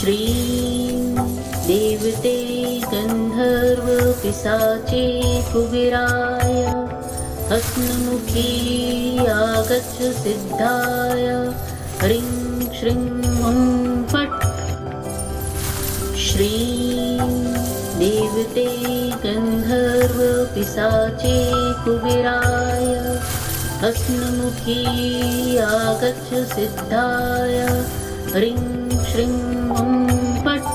श्रीं देवते गन्धर्वपिशाचे कुबेराय हस्नमुखी आगच्छ सिद्धाय ह्रीं श्रीं हुं फट्। श्रीं देवते गन्धर्वपिशाचे कुबेराय हस्नमुखी आगच्छ सिद्धाय ह्रीं श्रीं हुं फट्।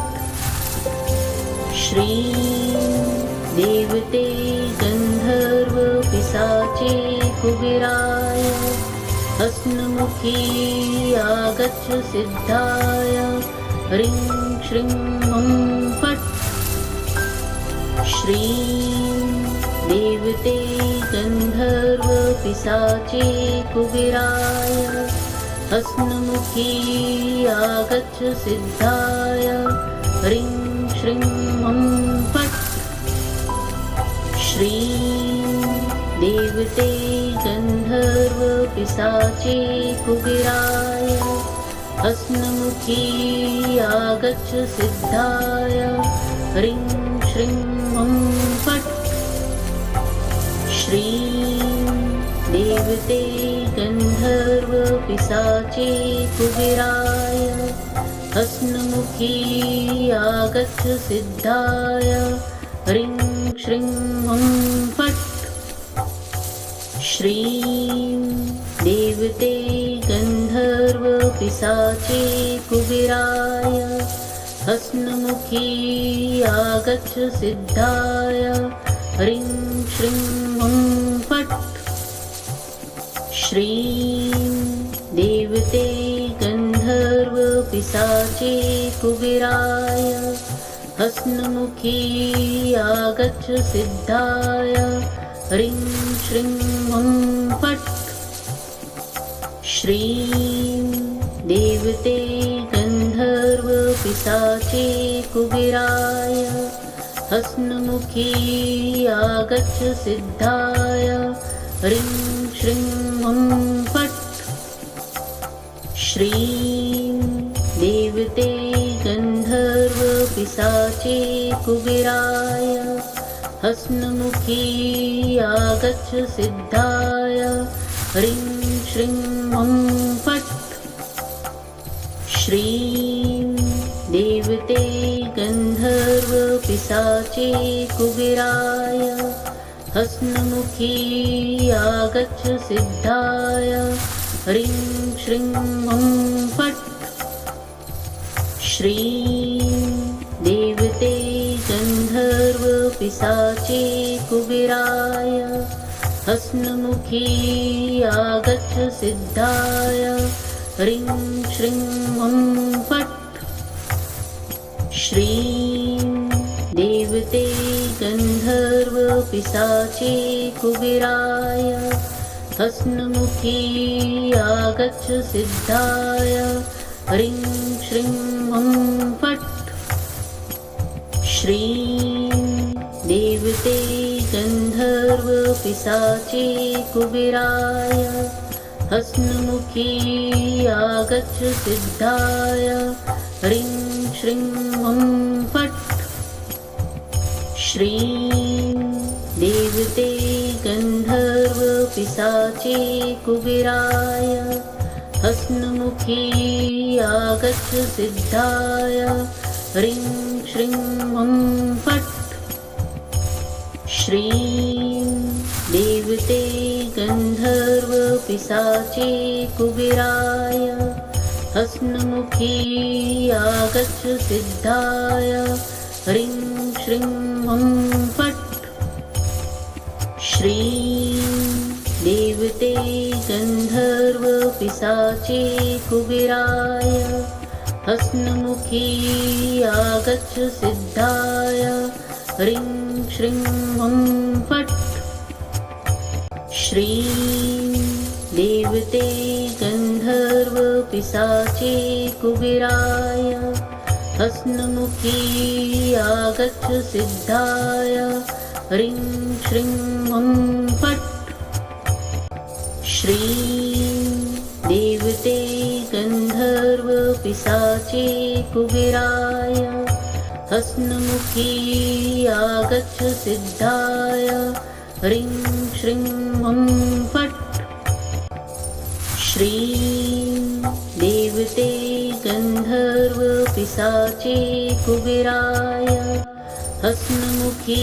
श्रीं देवते गन्धर्वपिशाचे कुबेराय हस्नमुखी आगच्छ सिद्धाय ह्रीं श्रीं हुं फट्। श्रीं देवते गन्धर्वपिशाचे कुबेराय हस्नमुखी आगच्छ सिद्धाय ह्रीं श्रीं हुं फट्। श्रीं देवते गन्धर्वपिशाचे कुबेराय हस्नमुखी आगच्छ सिद्धाय ह्रीं श्रीं हुं फट्। श्रीं देवते गन्धर्वपिशाचे कुबेराय हस्नमुखी आगच्छ सिद्धाय ह्रीं श्रीं हुं फट्। श्रीं देवते गन्धर्वपिशाचे कुबेराय हस्नमुखी आगच्छ सिद्धाय ह्रीं श्रीं हुं फट्। श्रीं देवते गन्धर्वपिशाचे कुबेराय हस्नमुखी आगच्छ सिद्धाय ह्रीं श्रीं हुं फट्। श्रीं देवते गन्धर्वपिशाचे कुबेराय हस्नमुखी आगच्छ सिद्धाय ह्रीं श्रीं हुं फट्। श्रीं देवते गन्धर्वपिशाचे कुबेराय हस्नमुखी आगच्छ सिद्धाय ह्रीं श्रीं हुं फट्। श्रीं देवते गन्धर्वपिशाचे कुबेराय हस्नमुखी आगच्छ सिद्धाय ह्रीं श्रीं हुं फट्। श्रीं देवते गन्धर्वपिशाचे कुबेराय हस्नमुखी आगच्छ सिद्धाय ह्रीं श्रीं हुं फट्। श्रीं देवते गन्धर्वपिशाचे कुबेराय हस्नमुखी आगच्छ सिद्धाय ह्रीं श्रीं हुं फट्। श्रीं देवते गन्धर्वपिशाचे कुबेराय हस्नमुखी आगच्छ सिद्धाय ह्रीं श्रीं हुं फट्। श्रीं देवते गन्धर्वपिशाचे कुबेराय हस्नमुखी आगच्छ सिद्धाय ह्रीं श्रीं हुं फट्। श्रीं देवते गन्धर्वपिशाचे कुबेराय हस्नमुखी आगच्छ सिद्धाय ह्रीं श्रीं हुं फट्। श्रीं देवते गन्धर्वपिशाचे कुबेराय हस्नमुखी आगच्छ सिद्धाय ह्रीं श्रीं हुं फट्। श्रीं देवते गन्धर्वपिशाचे कुबेराय हस्नमुखी आगच्छ सिद्धाय ह्रीं श्रीं हुं फट्। श्रीं देव देवते गन्धर्वपिशाचे कुबेराय हसन्मुखी आगच्छ सिद्धाय ह्रीं श्रीं हुं फट् श्रीं देवते गन्धर्वपिशाचे कुबेराय हसन्मुखी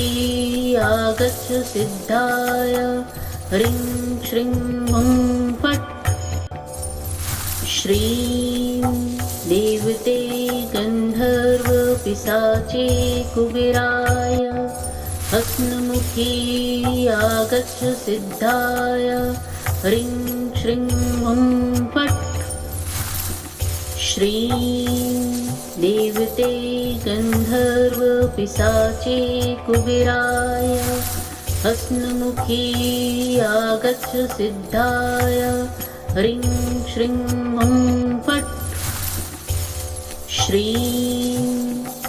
आगच्छ सिद्धाय ह्रीं श्रीं हुं फट् श्रीं देवते गन्धर्वपिशाचे कुबेराय हसन्मुखी आगच्छ सिद्धाय ह्रीं श्रीं हुं फट् श्रीं देवते गन्धर्वपिशाचे कुबेराय हसन्मुखी आगच्छ सिद्धाय ह्रीं श्रीं हुं फट् श्रीं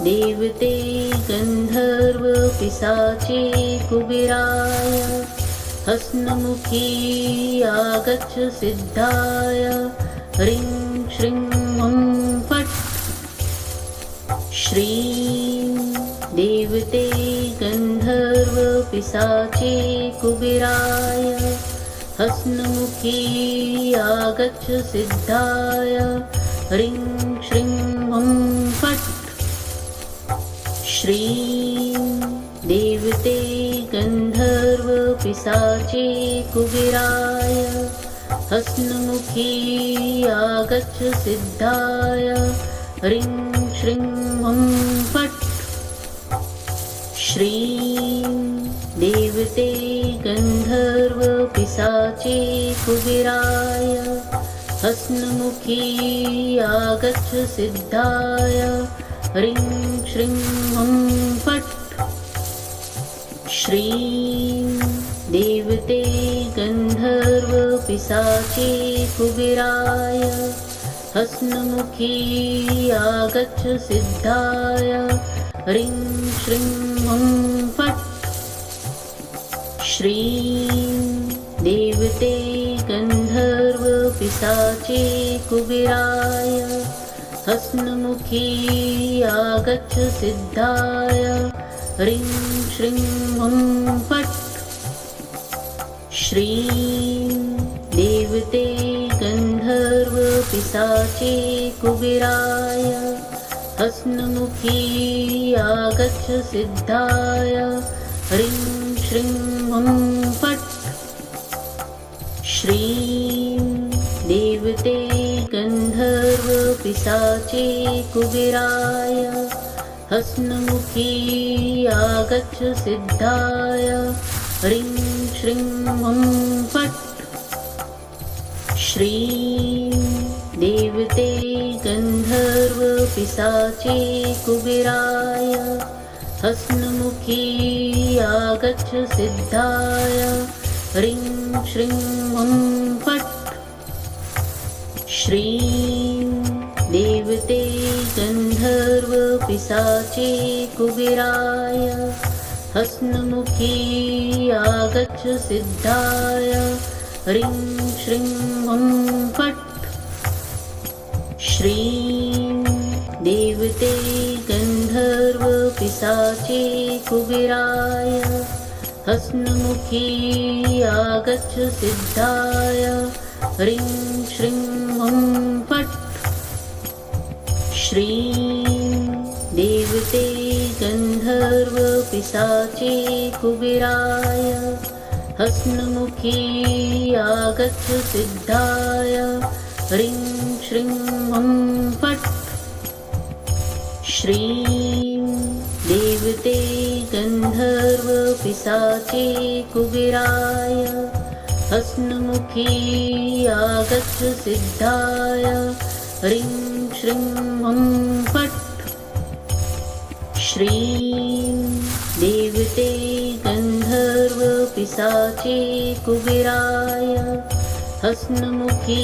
देवते गन्धर्वपिशाचे कुबेराय हसन्मुखी आगच्छ सिद्धाय ह्रीं श्रीं हुं फट् श्रीं देवते गन्धर्वपिशाचे कुबेराय हसन्मुखी आगच्छ सिद्धाय ह्रीं श्रीं हुं फट् श्रीं देवते गन्धर्वपिशाचे कुबेराय हसन्मुखी आगच्छ सिद्धाय ह्रीं श्रीं हुं फट् श्रीं देवते गन्धर्वपिशाचे कुबेराय हसन्मुखी आगच्छ सिद्धाय ह्रीं श्रीं हुं फट् श्रीं देवते गन्धर्वपिशाचे कुबेराय हसन्मुखी आगच्छ सिद्धाय ह्रीं श्रीं हुं फट् श्रीं देवते गन्धर्वपिशाचे कुबेराय हसन्मुखी आगच्छ सिद्धाय ह्रीं श्रीं हुं फट् श्रीं देवते गन्धर्वपिशाचे कुबेराय हसन्मुखी आगच्छ सिद्धाय ह्रीं श्रीं हुं फट् श्रीं देवते गन्धर्वपिशाचे कुबेराय हसन्मुखी आगच्छ सिद्धाय ह्रीं श्रीं हुं फट् श्रीं देवते गन्धर्वपिशाचे कुबेराय हसन्मुखी आगच्छ सिद्धाय ह्रीं श्रीं हुं फट् श्रीं देवते गन्धर्वपिशाचे कुबेराय हसन्मुखी आगच्छ सिद्धाय ह्रीं श्रीं हुं फट् श्रीं देवते गन्धर्वपिशाचे कुबेराय हसन्मुखी आगच्छ सिद्धाय ह्रीं श्रीं हुं फट् श्रीं देवते गन्धर्वपिशाचे कुबेराय हसन्मुखी आगच्छ सिद्धाय ह्रीं श्रीं हुं फट् श्रीं देवते गन्धर्वपिशाचे कुबेराय हसन्मुखी आगच्छ सिद्धाय ह्रीं श्रीं हुं फट् श्रीं देवते गन्धर्वपिशाचे कुबेराय हसन्मुखी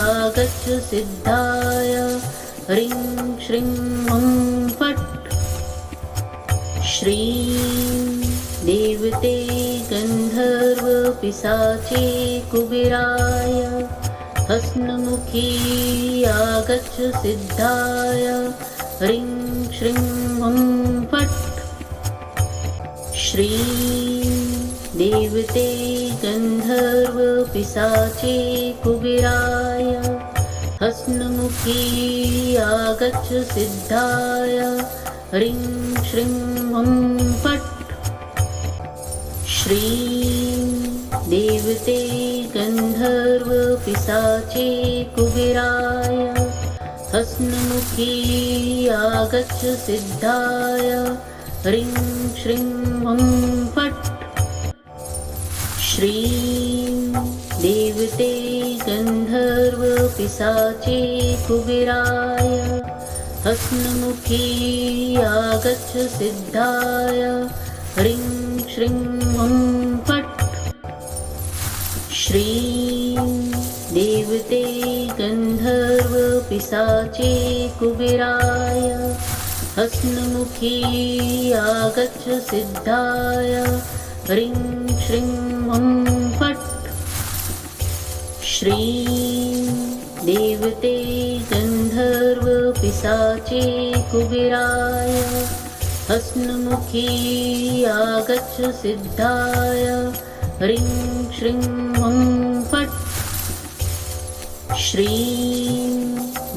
आगच्छ सिद्धाय ह्रीं श्रीं हुं फट् श्रीं देवते गन्धर्वपिशाचे कुबेराय हस्नमुखी आगच्छ सिद्धाय ह्रीं श्रीं हुं फट्। श्रीं देवते गन्धर्वपिशाचे कुबेराय हस्नमुखी आगच्छ सिद्धाय ह्रीं श्रीं हुं फट्। श्रीं देवते गन्धर्वपिशाचे कुबेराय हस्नमुखी आगच्छ सिद्धाय ह्रीं श्रीं हुं फट्। श्रीं देवते गन्धर्वपिशाचे कुबेराय हस्नमुखी आगच्छ सिद्धाय ह्रीं श्रीं हुं फट्। श्रीं देवते गन्धर्वपिशाचे कुबेराय हस्नमुखी आगच्छ सिद्धाय ह्रीं श्रीं हुं फट्। श्रीं देवते गन्धर्वपिशाचे कुबेराय हस्नमुखी आगच्छ सिद्धाय ह्रीं श्रीं हुं फट्। श्रीं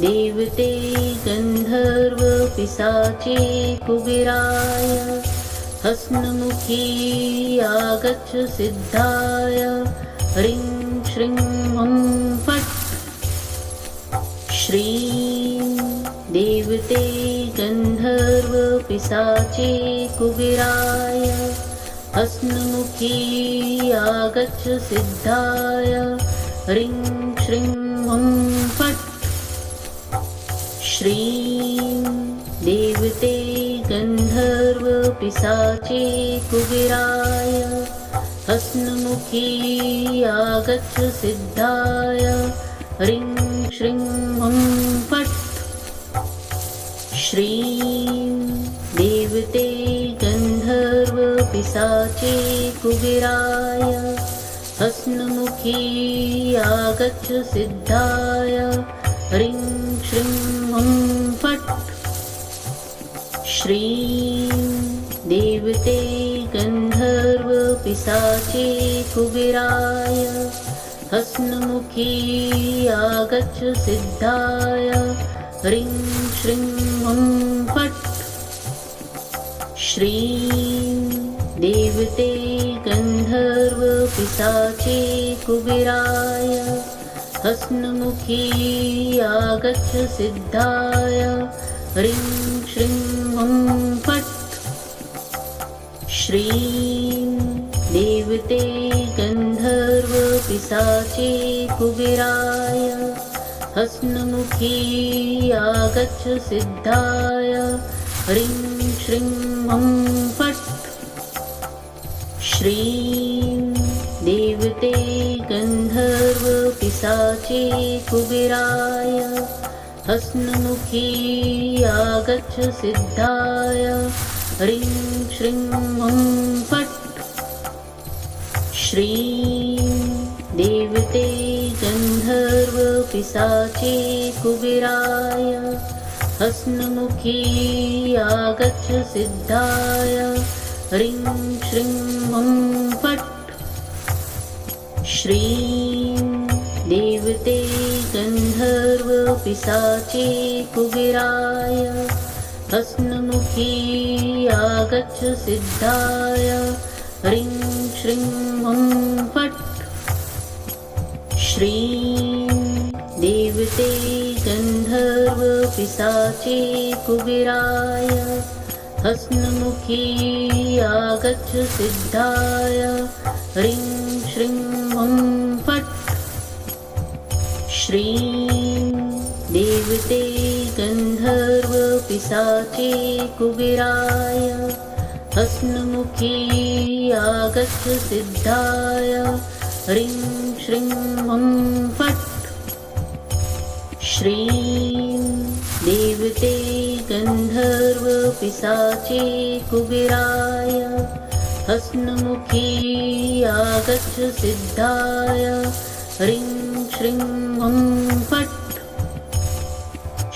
देवते गन्धर्वपिशाचे कुबेराय हस्नमुखी आगच्छ सिद्धाय ह्रीं श्रीं हुं फट्। श्रीं देवते गन्धर्वपिशाचे कुबेराय हस्नमुखी आगच्छ सिद्धाय ह्रीं श्रीं हुं फट्। श्रीं देवते गन्धर्वपिशाचे कुबेराय हस्नमुखी आगच्छ सिद्धाय ह्रीं श्रीं हुं फट्। श्रीं देवते गन्धर्वपिशाचे कुबेराय हस्नमुखी आगच्छ सिद्धाय ह्रीं श्रीं हुं फट्। श्रीं देवते गन्धर्वपिशाचे कुबेराय हस्नमुखी आगच्छ सिद्धाय ह्रीं श्रीं हुं फट्। श्रीं देवते गन्धर्वपिशाचे कुबेराय हस्नमुखी आगच्छ सिद्धाय ह्रीं श्रीं हुं फट्। श्रीं देवते गन्धर्वपिशाचे कुबेराय हस्नमुखी आगच्छ सिद्धाय ह्रीं श्रीं हुं फट्। श्रीं देवते गन्धर्वपिशाचे कुबेराय हस्नमुखी आगच्छ सिद्धाय ह्रीं श्रीं हुं फट्। श्रीं देवते गन्धर्वपिशाचे कुबेराय हस्नमुखी आगच्छ सिद्धाय ह्रीं श्रीं हुं फट्। श्रीं देवते गन्धर्वपिशाचे कुबेराय हस्नमुखी आगच्छ सिद्धाय ह्रीं श्रीं हुं फट्। श्रीं देवते गन्धर्वपिशाचे कुबेराय हस्नमुखी आगच्छ सिद्धाय ह्रीं श्रीं हुं फट्। श्रीं देवते गन्धर्वपिशाचे कुबेराय हस्नमुखी आगच्छ सिद्धाय ह्रीं श्रीं हुं फट्। श्रीं देवते गन्धर्वपिशाचे कुबेराय हस्नमुखी आगच्छ सिद्धाय ह्रीं श्रीं हुं फट्।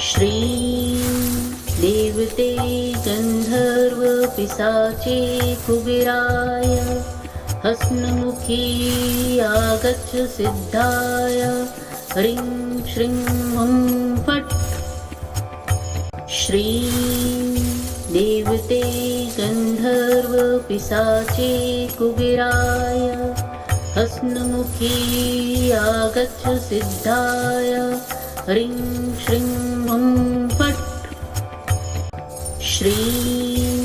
श्रीं देवते गन्धर्वपिशाचे कुबेराय हसन्मुखी आगच्छ सिद्धाय ह्रीं श्रीं हुं फट्। श्रीं देवते गन्धर्वपिशाचे कुबेराय हसन्मुखी आगच्छ सिद्धाय ह्रीं श्रीं हुं फट्। श्रीं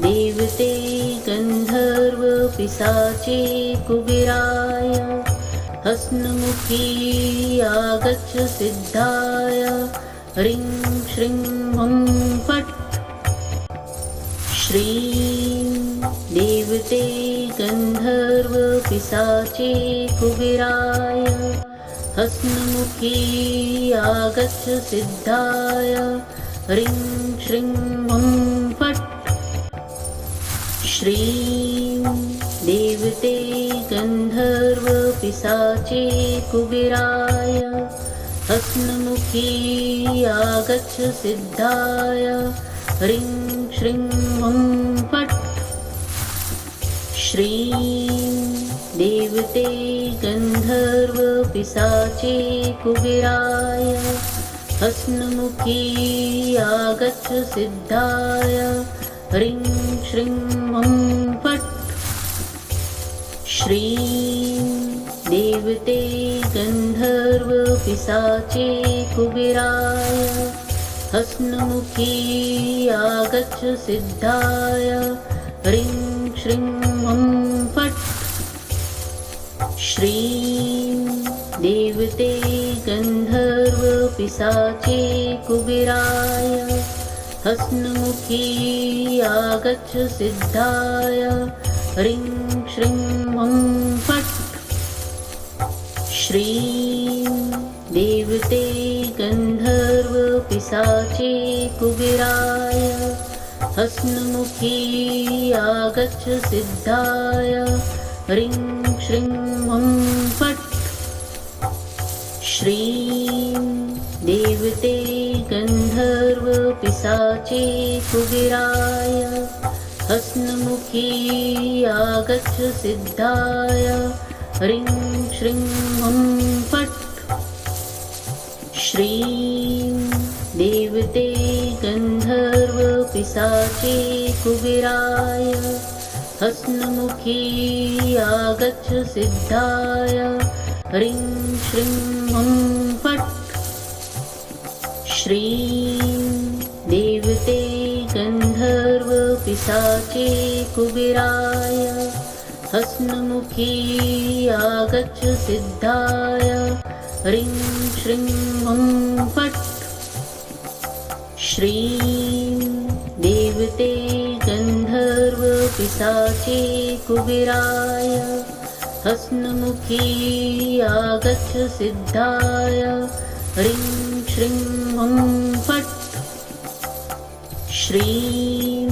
देवते गन्धर्वपिशाचे कुबेराय हसन्मुखी आगच्छ सिद्धाय ह्रीं श्रीं हुं फट्। श्रीं देवते गन्धर्वपिशाचे कुबेराय हसन्मुखी आगच्छ सिद्धाय ह्रीं श्रीं हुं फट्। श्रीं देवते गन्धर्वपिशाचे कुबेराय हसन्मुखी आगच्छ सिद्धाय ह्रीं श्रीं हुं फट्। श्रीं देवते गन्धर्वपिशाचे कुबेराय हसन्मुखी आगच्छ सिद्धाय ह्रीं श्रीं हुं फट्। श्रीं देवते गन्धर्वपिशाचे कुबेराय हसन्मुखी आगच्छ सिद्धाय ह्रीं श्रीं हुं फट्। श्रीं देवते गन्धर्वपिशाचे कुबेराय हसन्मुखी आगच्छ सिद्धाय ह्रीं श्रीं हुं फट्। श्रीं देवते गन्धर्वपिशाचे कुबेराय हसन्मुखी आगच्छ सिद्धाय ह्रीं श्रीं हुं फट्। श्रीं देवते गन्धर्वपिशाचे कुबेराय हसन्मुखी आगच्छ सिद्धाय ह्रीं श्रीं हुं फट्। श्रीं देवते गन्धर्वपिशाचे कुबेराय हसन्मुखी आगच्छ सिद्धाय ह्रीं श्रीं हुं फट्। श्रीं देवते गन्धर्वपिशाचे कुबेराय हसन्मुखी आगच्छ सिद्धाय ह्रीं श्रीं हुं फट्। श्रीं देवते गन्धर्वपिशाचे कुबेराय हसन्मुखी आगच्छ सिद्धाय ह्रीं श्रीं हुं फट्। श्रीं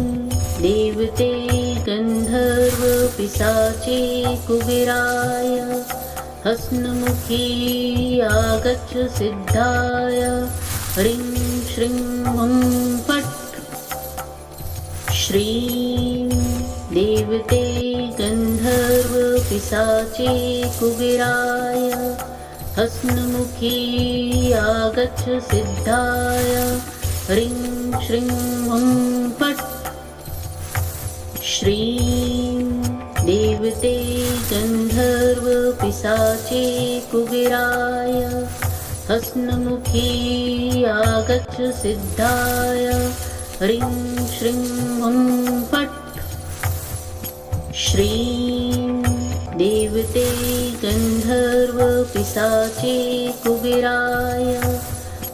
देवते गन्धर्वपिशाचे कुबेराय हसन्मुखी आगच्छ सिद्धाय ह्रीं श्रीं हुं फट्। श्रीं देवते गन्धर्वपिशाचे कुबेराय हसन्मुखी आगच्छ सिद्धाय ह्रीं श्रीं हुं फट्। श्रीं देवते गन्धर्वपिशाचे कुबेराय हसन्मुखी आगच्छ सिद्धाय ह्रीं श्रीं हुं फट्। श्रीं देवते गन्धर्वपिशाचे कुबेराय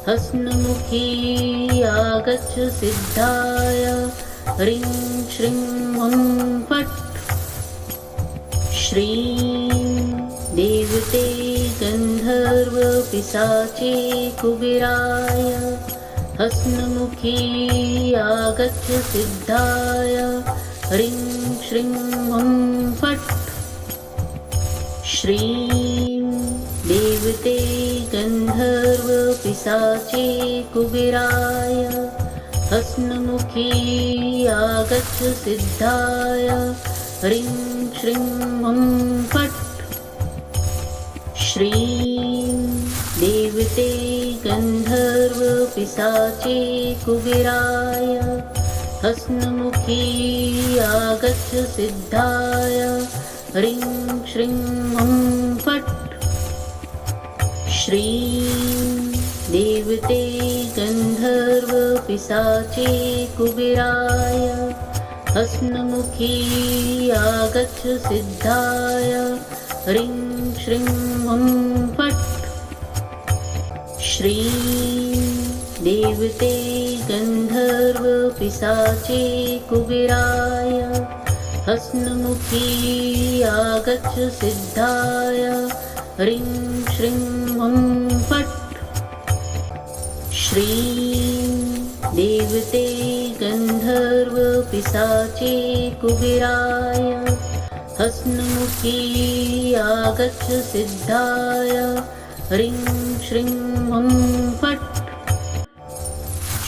हसन्मुखी आगच्छ सिद्धाय ह्रीं श्रीं हुं फट्। श्रीं देवते गन्धर्वपिशाचे कुबेराय हसन्मुखी आगच्छ सिद्धाय ह्रीं श्रीं हुं फट्। श्रीं देवते गन्धर्वपिशाचे कुबेराय हसन्मुखी आगच्छ सिद्धाय ह्रीं श्रीं हुं फट् श्रीं देवते गन्धर्वपिशाचे कुबेराय हसन्मुखी आगच्छ सिद्धाय ह्रीं श्रीं हुं फट् श्रीं देवते गन्धर्वपिशाचे कुबेराय हसन्मुखी आगच्छ सिद्धाय ह्रीं श्रीं हुं फट् श्रीं देवते गन्धर्वपिशाचे कुबेराय हसन्मुखी आगच्छ सिद्धाय ह्रीं श्रीं हुं फट् श्रीं देवते गन्धर्वपिशाचे कुबेराय हसन्मुखी आगच्छ सिद्धाय ह्रीं श्रीं हुं फट्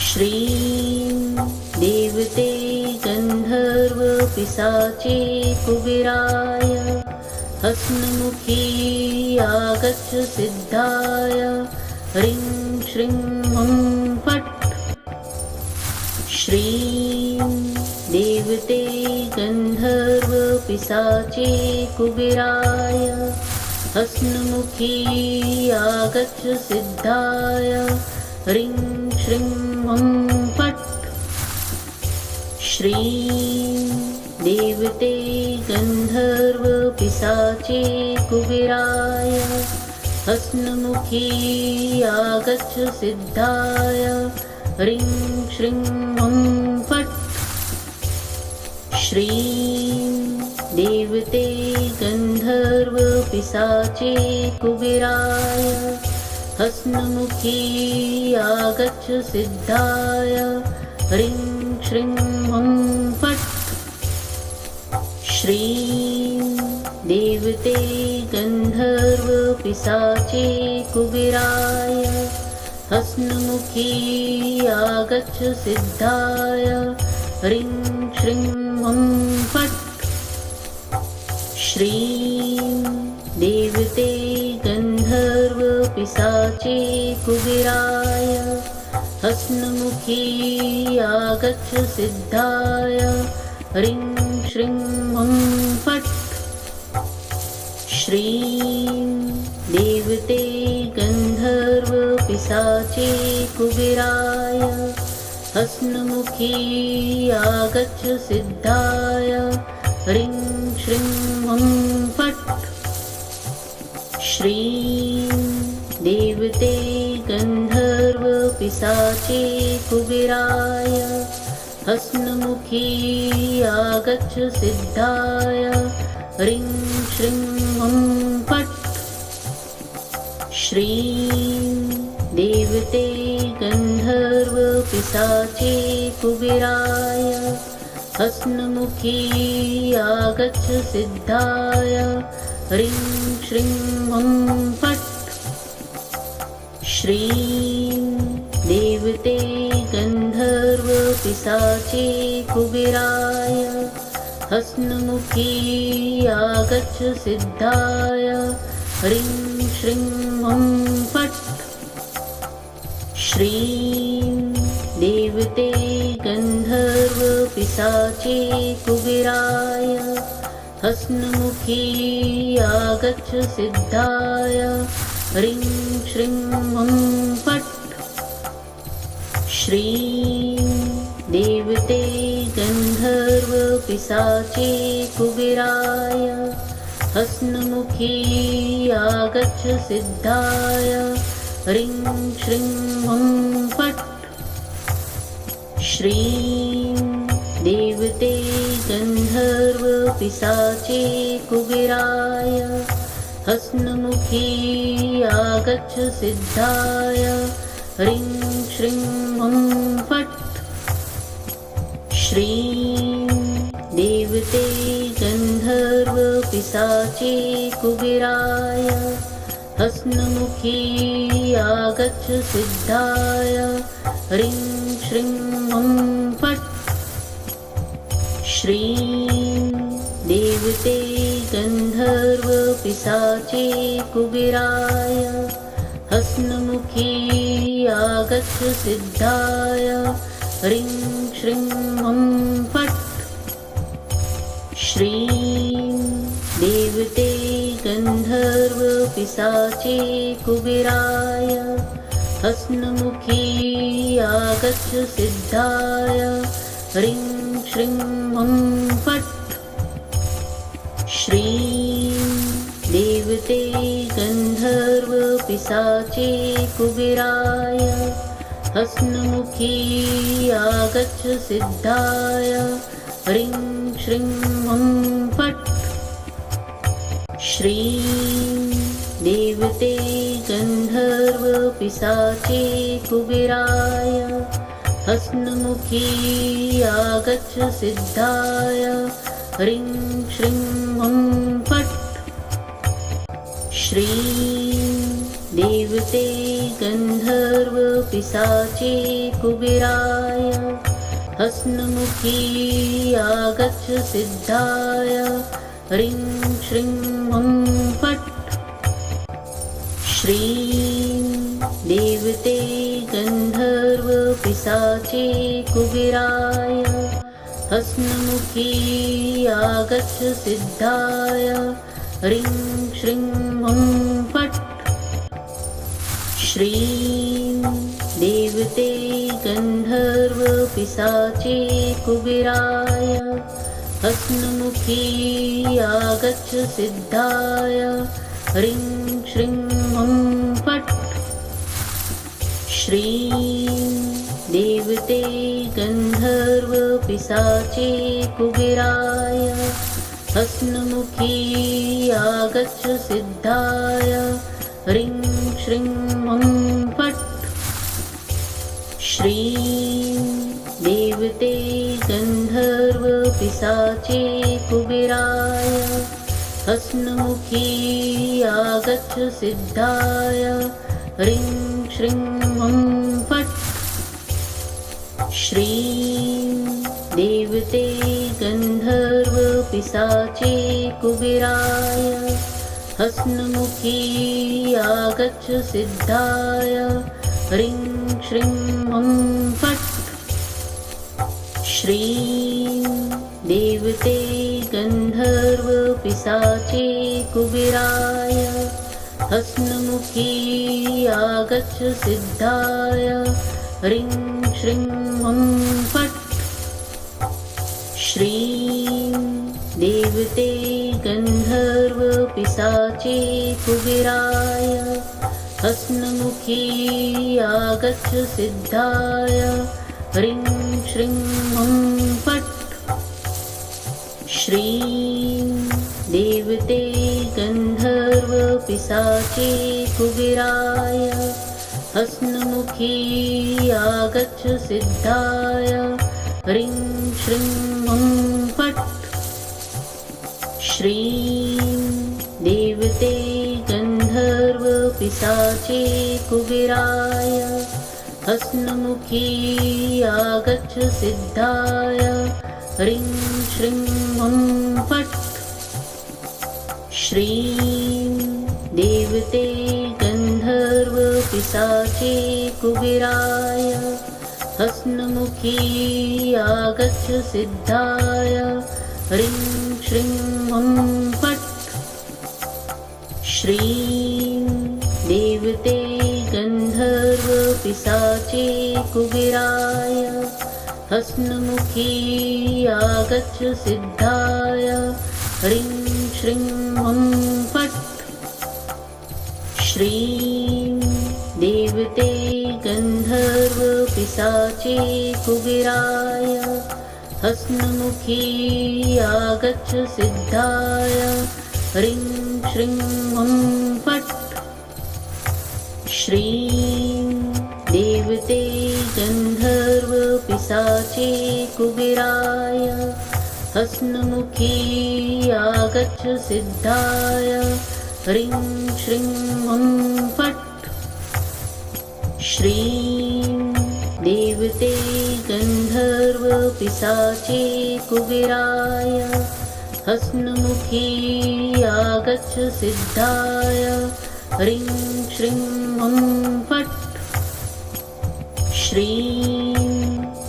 श्रीं देवते गन्धर्वपिशाचे कुबेराय हसन्मुखी आगच्छ सिद्धाय ह्रीं श्रीं हुं फट् श्रीं देवते गन्धर्वपिशाचे कुबेराय हसन्मुखी आगच्छ सिद्धाय ह्रीं श्रीं हुं फट् श्रीं देवते गन्धर्वपिशाचे कुबेराय हसन्मुखी आगच्छ सिद्धाय ह्रीं श्रीं हुं फट् श्रीं देवते गन्धर्वपिशाचे कुबेराय हसन्मुखी आगच्छ सिद्धाय ह्रीं श्रीं हुं फट् श्रीं देवते गन्धर्वपिशाचे कुबेराय हसन्मुखी आगच्छ सिद्धाय ह्रीं श्रीं हुं फट् श्रीं देवते गन्धर्वपिशाचे कुबेराय हसन्मुखी आगच्छ सिद्धाय ह्रीं श्रीं हुं फट् श्रीं देवते गन्धर्वपिशाचे कुबेराय हसन्मुखी आगच्छ सिद्धाय ह्रीं श्रीं हुं फट् श्रीं देवते गन्धर्वपिशाचे कुबेराय हसन्मुखी आगच्छ सिद्धाय ह्रीं श्रीं हुं फट् श्रीं देवते गन्धर्वपिशाचे कुबेराय हसन्मुखी आगच्छ सिद्धाय ह्रीं श्रीं हुं फट् श्रीं देवते गन्धर्वपिशाचे कुबेराय हसन्मुखी आगच्छ सिद्धाय ह्रीं श्रीं हुं फट् श्रीं देवते गन्धर्वपिशाचे कुबेराय हसन्मुखी आगच्छ सिद्धाय ह्रीं श्रीं हुं फट् श्रीं देवते गन्धर्वपिशाचे कुबेराय हसन्मुखी आगच्छ सिद्धाय ह्रीं श्रीं हुं फट् श्रीं देवते गन्धर्वपिशाचे कुबेराय हसन्मुखी आगच्छ सिद्धाय ह्रीं श्रीं हुं फट् श्रीं देवते गन्धर्वपिशाचे कुबेराय हस्नमुखी आगच्छ सिद्धाय ह्रीं श्रीं हुं फट् श्रीं देवते गन्धर्वपिशाचे कुबेराय हस्नमुखी आगच्छ सिद्धाय ह्रीं श्रीं हुं फट् श्रीं देवते गन्धर्वपिशाचे कुबेराय हस्नमुखी आगच्छ सिद्धाय ह्रीं श्रीं हुं फट् श्रीं देवते गन्धर्वपिशाचे कुबेराय हस्नमुखी आगच्छ सिद्धाय ह्रीं श्रीं हुं फट् श्रीं देवते गन्धर्वपिशाचे कुबेराय हस्नमुखी आगच्छ सिद्धाय ह्रीं श्रीं हुं फट् श्रीं देवते गन्धर्वपिशाचे कुबेराय हस्नमुखी आगच्छ सिद्धाय ह्रीं श्रीं हुं फट् श्रीं देवते गन्धर्वपिशाचे कुबेराय हस्नमुखी आगच्छ सिद्धाय ह्रीं श्रीं हुं फट् श्रीं देवते गन्धर्वपिशाचे कुबेराय हस्नमुखी आगच्छ सिद्धाय ह्रीं श्रीं हुं फट् श्रीं देवते गन्धर्वपिशाचे कुबेराय हस्नमुखी आगच्छ सिद्धाय ह्रीं श्रीं हुं फट् श्रीं देवते गन्धर्वपिशाचे कुबेराय हस्नमुखी आगच्छ सिद्धाय ह्रीं श्रीं हुं फट् श्रीं देवते गन्धर्वपिशाचे कुबेराय हस्नमुखी आगच्छ सिद्धाय ह्रीं श्रीं हुं फट् श्रीं देवते गन्धर्वपिशाचे कुबेराय हस्नमुखी आगच्छ सिद्धाय ह्रीं श्रीं हुं फट् श्रीं देवते गन्धर्वपिशाचे कुबेराय हस्नमुखी आगच्छ सिद्धाय ह्रीं श्रीं हुं फट् श्रीं देवते गन्धर्वपिशाचे कुबेराय हस्नमुखी आगच्छ सिद्धाय ह्रीं श्रीं हुं फट् श्रीं देवते गन्धर्वपिशाचे कुबेराय हस्नमुखी आगच्छ सिद्धाय ह्रीं श्रीं हुं फट् श्रीं देवते गन्धर्वपिशाचे कुबेराय हस्नमुखी आगच्छ सिद्धाय ह्रीं श्रीं हुं फट् श्रीं देवते गन्धर्वपिशाचे कुबेराय हस्नमुखी आगच्छ सिद्धाय ह्रीं श्रीं हुं फट् श्रीं देवते गन्धर्वपिशाचे कुबेराय हस्नमुखी आगच्छ सिद्धाय ह्रीं श्रीं हुं फट् श्रीं देवते गन्धर्वपिशाचे कुबेराय हस्नमुखी आगच्छ सिद्धाय ह्रीं श्रीं हुं फट्। श्रीं देवते गन्धर्वपिशाचे कुबेराय हसन्मुखी आगच्छ सिद्धाय। ह्रीं श्रीं हुं फट्। श्रीं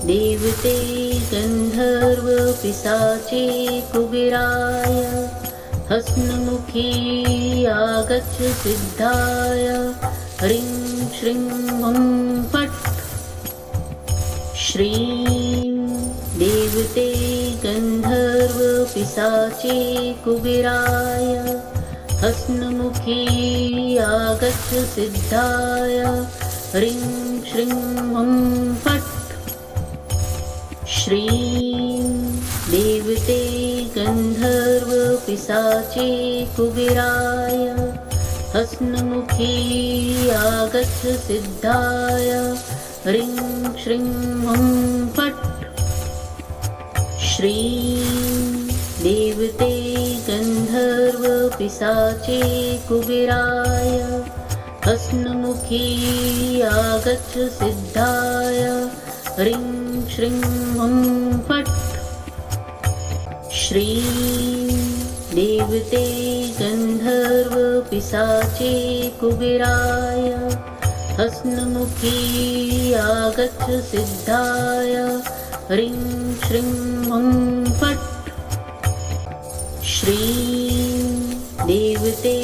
देवते गन्धर्वपिशाचे कुबेराय हसन्मुखी आगच्छ सिद्धाय। ह्रीं श्रीं हुं फट्। श्रीं देवते गन्धर्वपिशाचे कुबेराय हसन्मुखी आगच्छ सिद्धाय। ह्रीं श्रीं हुं फट्। श्रीं देवते गन्धर्वपिशाचे कुबेराय हसन्मुखी आगच्छ सिद्धाय। ह्रीं श्रीं हुं फट्। श्रीं देवते गन्धर्वपिशाचे कुबेराय हसन्मुखी आगच्छ सिद्धाय। ह्रीं श्रीं हुं फट्। श्रीं देवते गन्धर्वपिशाचे कुबेराय हसन्मुखी आगच्छ सिद्धाय। ह्रीं श्रीं हुं फट्। श्रीं देवते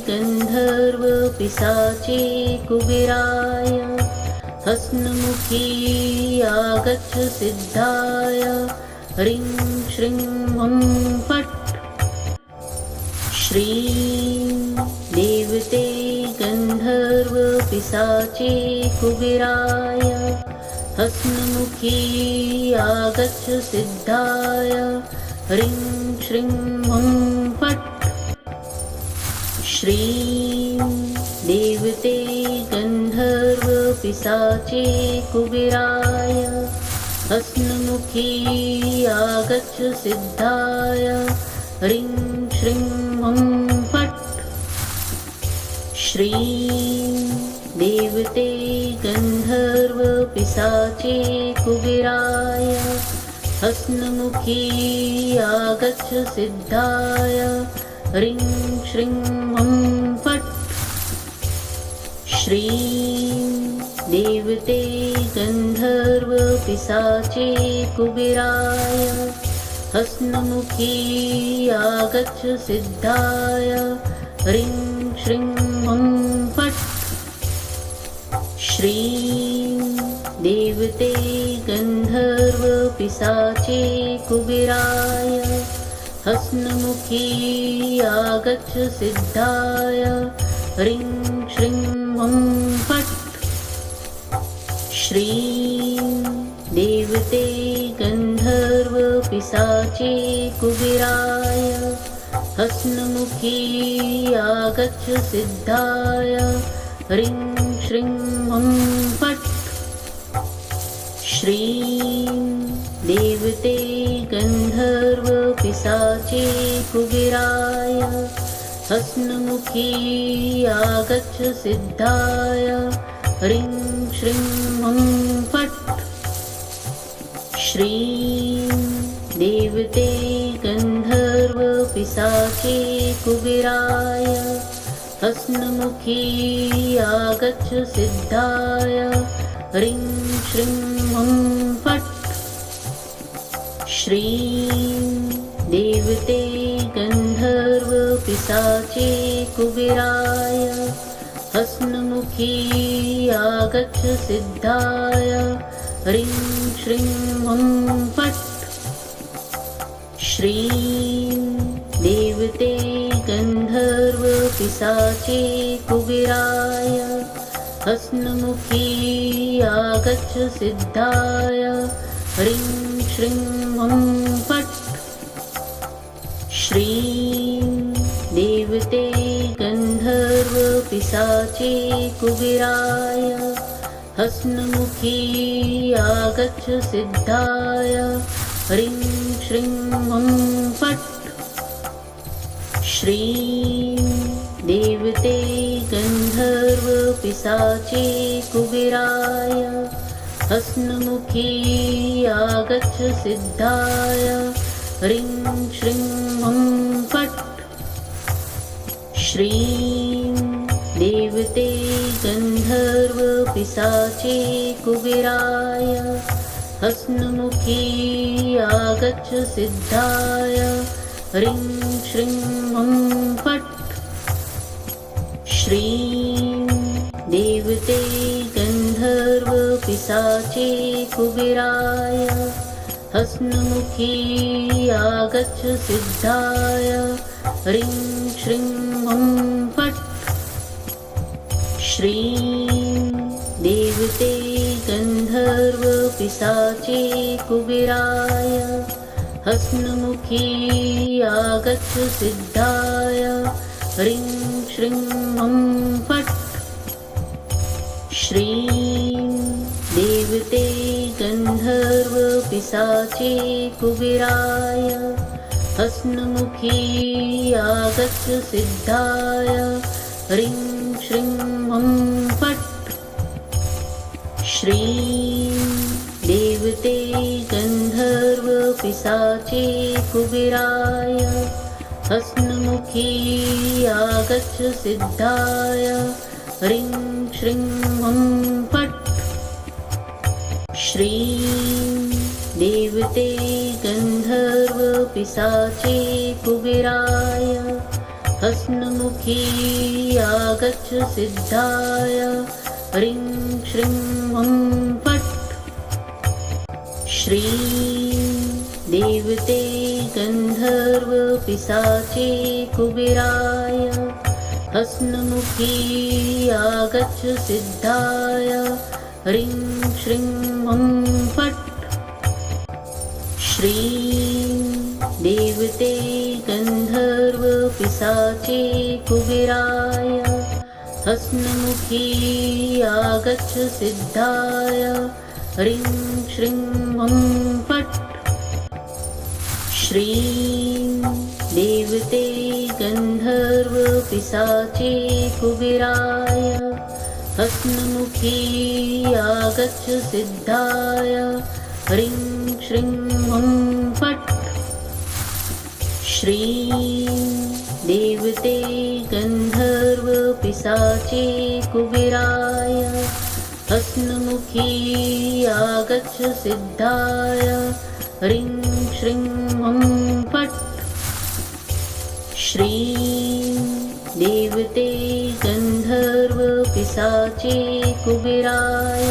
गन्धर्वपिशाचे कुबेराय हसन्मुखी आगच्छ सिद्धाय। ह्रीं श्रीं हुं फट्। श्रीं देवते गन्धर्वपिशाचे कुबेराय हसन्मुखी आगच्छ सिद्धाय। ह्रीं श्रीं हुं फट्। श्रीं देवते गन्धर्वपिशाचे कुबेराय हसन्मुखी आगच्छ सिद्धाय। ह्रीं श्रीं हुं फट्। श्रीं देवते गन्धर्वपिशाचे कुबेराय हसन्मुखी आगच्छ सिद्धाय। ह्रीं श्रीं हुं फट्। श्रीं देवते गन्धर्वपिशाचे कुबेराय हसन्मुखी आगच्छ सिद्धाय। ह्रीं श्रीं हुं फट्। श्रीं देवते गन्धर्वपिशाचे कुबेराय हसन्मुखी आगच्छ सिद्धाय। ह्रीं श्रीं हुं फट्। श्रीं देवते गन्धर्वपिशाचे कुबेराय हसन्मुखी आगच्छ सिद्धाय। ह्रीं श्रीं हुं फट्। श्रीं देवते गन्धर्वपिशाचे कुबेराय हसन्मुखी आगच्छ सिद्धाय। ह्रीं श्रीं हुं फट्। श्रीं देवते गन्धर्वपिशाचे कुबेराय हसन्मुखी आगच्छ सिद्धाय। ह्रीं श्रीं हुं फट्। श्रीं देवते गन्धर्वपिशाचे कुबेराय हसन्मुखी आगच्छ सिद्धाय। ह्रीं श्रीं हुं फट्। श्रीं देवते गन्धर्वपिशाचे कुबेराय हसन्मुखी आगच्छ सिद्धाय। ह्रीं श्रीं हुं फट्। श्रीं देवते गन्धर्वपिशाचे कुबेराय हसन्मुखी आगच्छ सिद्धाय। ह्रीं श्रीं हुं फट्। श्रीं देवते गन्धर्वपिशाचे कुबेराय हसन्मुखी आगच्छ सिद्धाय ह्रीं श्रीं हुं फट्। श्रीं देवते गन्धर्वपिशाचे कुबेराय हसन्मुखी आगच्छ सिद्धाय ह्रीं श्रीं हुं फट्। श्रीं देवते गन्धर्वपिशाचे कुबेराय हसन्मुखी आगच्छ सिद्धाय ह्रीं श्रीं हुं फट्। श्रीं देवते गन्धर्वपिशाचे कुबेराय हसन्मुखी आगच्छ सिद्धाय ह्रीं श्रीं हुं फट्। श्रीं देवते गन्धर्वपिशाचे कुबेराय हसन्मुखी आगच्छ सिद्धाय ह्रीं श्रीं हुं फट्। श्रीं देवते गन्धर्वपिशाचे कुबेराय हसन्मुखी आगच्छ सिद्धाय ह्रीं श्रीं हुं फट्। श्रीं देवते गन्धर्वपिशाचे कुबेराय हसन्मुखी आगच्छ सिद्धाय ह्रीं श्रीं हुं फट्। श्रीं देवते गन्धर्वपिशाचे कुबेराय हसन्मुखी आगच्छ सिद्धाय ह्रीं श्रीं हुं फट्। श्रीं देवते गन्धर्वपिशाचे कुबेराय हसन्मुखी आगच्छ सिद्धाय ह्रीं श्रीं हुं फट्। श्रीं देवते गन्धर्वपिशाचे कुबेराय हसन्मुखी आगच्छ सिद्धाय ह्रीं श्रीं हुं फट्। श्रीं देवते गन्धर्वपिशाचे कुबेराय हसन्मुखी आगच्छ सिद्धाय ह्रीं श्रीं हुं फट्। श्रीं देवते गन्धर्वपिशाचे कुबेराय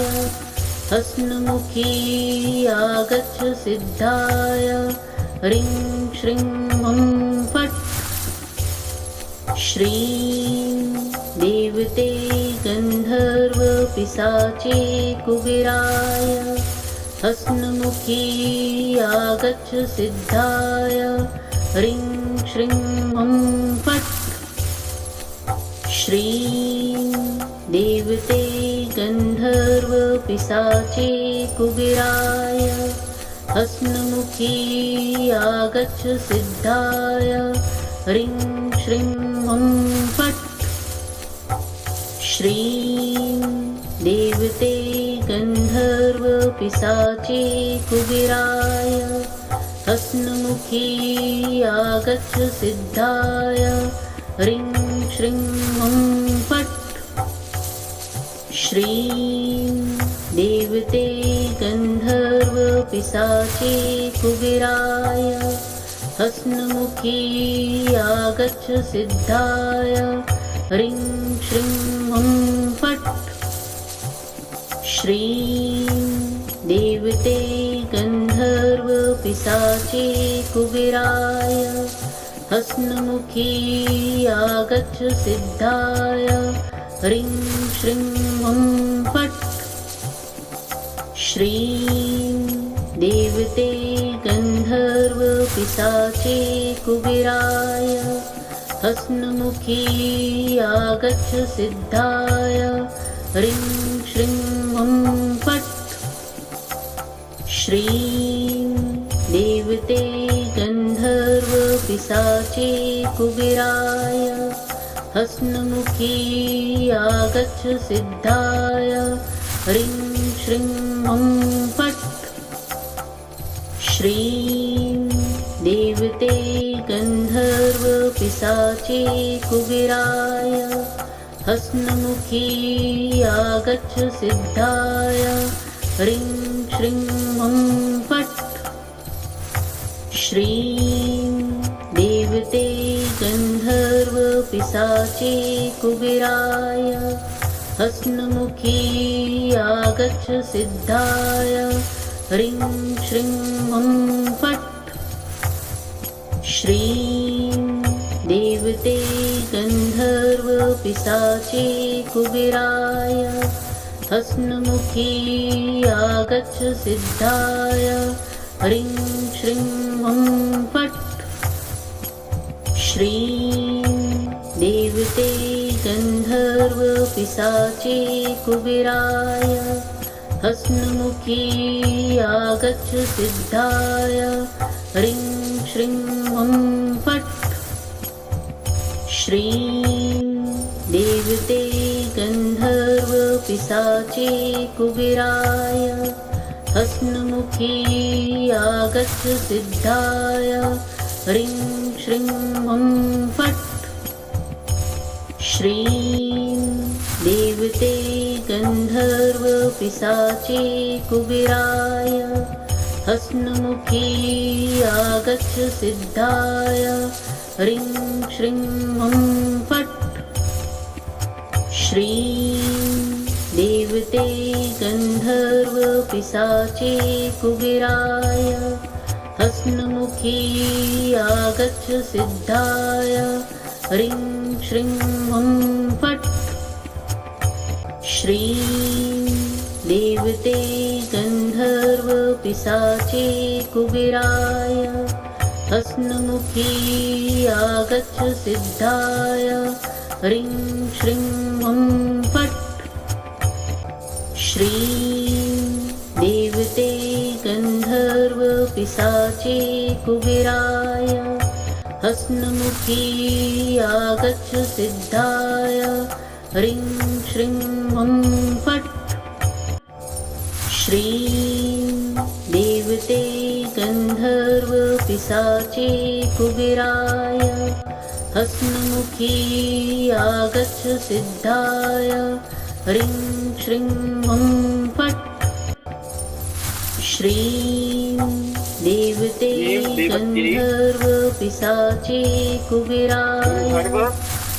हसन्मुखी आगच्छ सिद्धाय ह्रीं श्रीं हुं फट्। श्रीं देवते गन्धर्वपिशाचे कुबेराय हसन्मुखी आगच्छ सिद्धाय ह्रीं श्रीं हुं फट्। श्रीं देवते गन्धर्वपिशाचे कुबेराय हसन्मुखी आगच्छ सिद्धाय ह्रीं श्रीं हुं फट्। श्रीं देवते गन्धर्वपिशाचे कुबेराय हसन्मुखी आगच्छ सिद्धाय ह्रीं श्रीं हुं फट्। श्रीं देवते गन्धर्वपिशाचे कुबेराय हसन्मुखी आगच्छ सिद्धाय ह्रीं श्रीं हुं फट्। श्रीं देवते गन्धर्वपिशाचे कुबेराय हसन्मुखी आगच्छ सिद्धाय ह्रीं श्रीं हुं फट्। श्रीं देवते गन्धर्वपिशाचे कुबेराय हसन्मुखी आगच्छ सिद्धाय ह्रीं श्रीं हुं फट्। श्रीं देवते गन्धर्वपिशाचे कुबेराय हस्नमुखी आगच्छ सिद्धाय ह्रीं श्रीं ॐ फट् श्रीं देवते गन्धर्वपिशाचे कुबेराय हस्नमुखी आगच्छ सिद्धाय ह्रीं श्रीं ॐ फट् श्रीं देवते गन्धर्वपिशाचे कुबेराय हस्नमुखी आगच्छ सिद्धाय ह्रीं श्रीं ॐ फट् श्रीं देवते गन्धर्वपिशाचे कुबेराय हस्नमुखी आगच्छ सिद्धाय ह्रीं श्रीं ॐ फट् श्रीं देवते गन्धर्वपिशाचे कुबेराय हस्नमुखी आगच्छ सिद्धाय ह्रीं श्रीं ॐ फट् श्रीं देवते गन्धर्वपिशाचे कुबेराय हस्नमुखी आगच्छ सिद्धाय ह्रीं श्रीं ॐ फट् श्रीं देवते गन्धर्वपिशाचे कुबेराय हस्नमुखी आगच्छ सिद्धाय ह्रीं श्रीं ॐ फट् श्रीं देवते गन्धर्वपिशाचे कुबेराय हस्नमुखी आगच्छ सिद्धाय ह्रीं श्रीं ॐ फट् श्रीं देवते गन्धर्वपिशाचे कुबेराय हस्नमुखी आगच्छ सिद्धाय ह्रीं श्रीं ॐ फट् श्रीं देवते गन्धर्वपिशाचे कुबेराय हस्नमुखी आगच्छ सिद्धाय ह्रीं श्रीं ॐ फट् श्रीं देवते गन्धर्वपिशाचे कुबेराय हस्नमुखी आगच्छ सिद्धाय ह्रीं श्रीं ॐ फट् श्रीं देवते गन्धर्वपिशाचे कुबेराय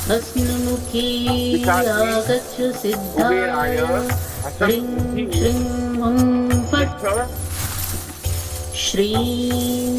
हस्नमुखी आगच्छ सिद्धाय ह्रीं श्रीं ॐ फट् श्रीं